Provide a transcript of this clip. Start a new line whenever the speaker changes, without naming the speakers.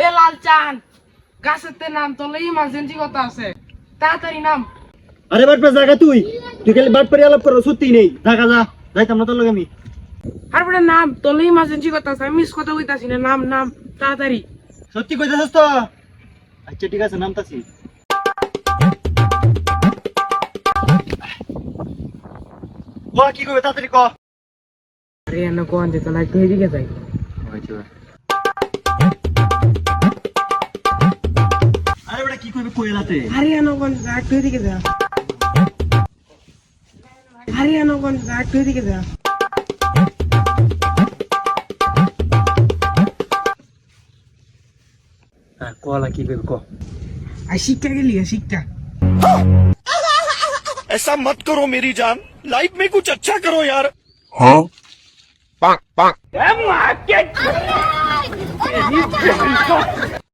এ লালচান গাছেতে নাম তোলে ইমার্জেন্সি কথা আছে তাড়াতাড়ি নাম।
আরে বাটপা জায়গা তুই খালি বাটপারি আলাপ করো, সত্যি নেই জায়গা যা যাইতাম না তোর লগে আমি।
আর বড় নাম তোলে ইমার্জেন্সি কথা আছে, আমি মিস কথা কইতাছি না, নাম নাম তাড়াতাড়ি।
সত্যি কইতাছিস তো? আচ্ছা ঠিক আছে নামতাছি। ও কি কইবে তাড়াতাড়ি ক।
আরে এনে কোন যেত না, একটু এদিকে যাই।
আরে বেটা কি কইবে কই রাতে?
আরে এনে কোন যা, একটু এদিকে যা। আরে এনে কোন যা, একটু এদিকে যা।
হ্যাঁ কলা কি কইবে ক।
আই শিক্ষা গেলি শিক্ষা।
ऐसा मत करो मेरी जान, लाइफ में कुछ अच्छा करो यार।
Bonk, bonk.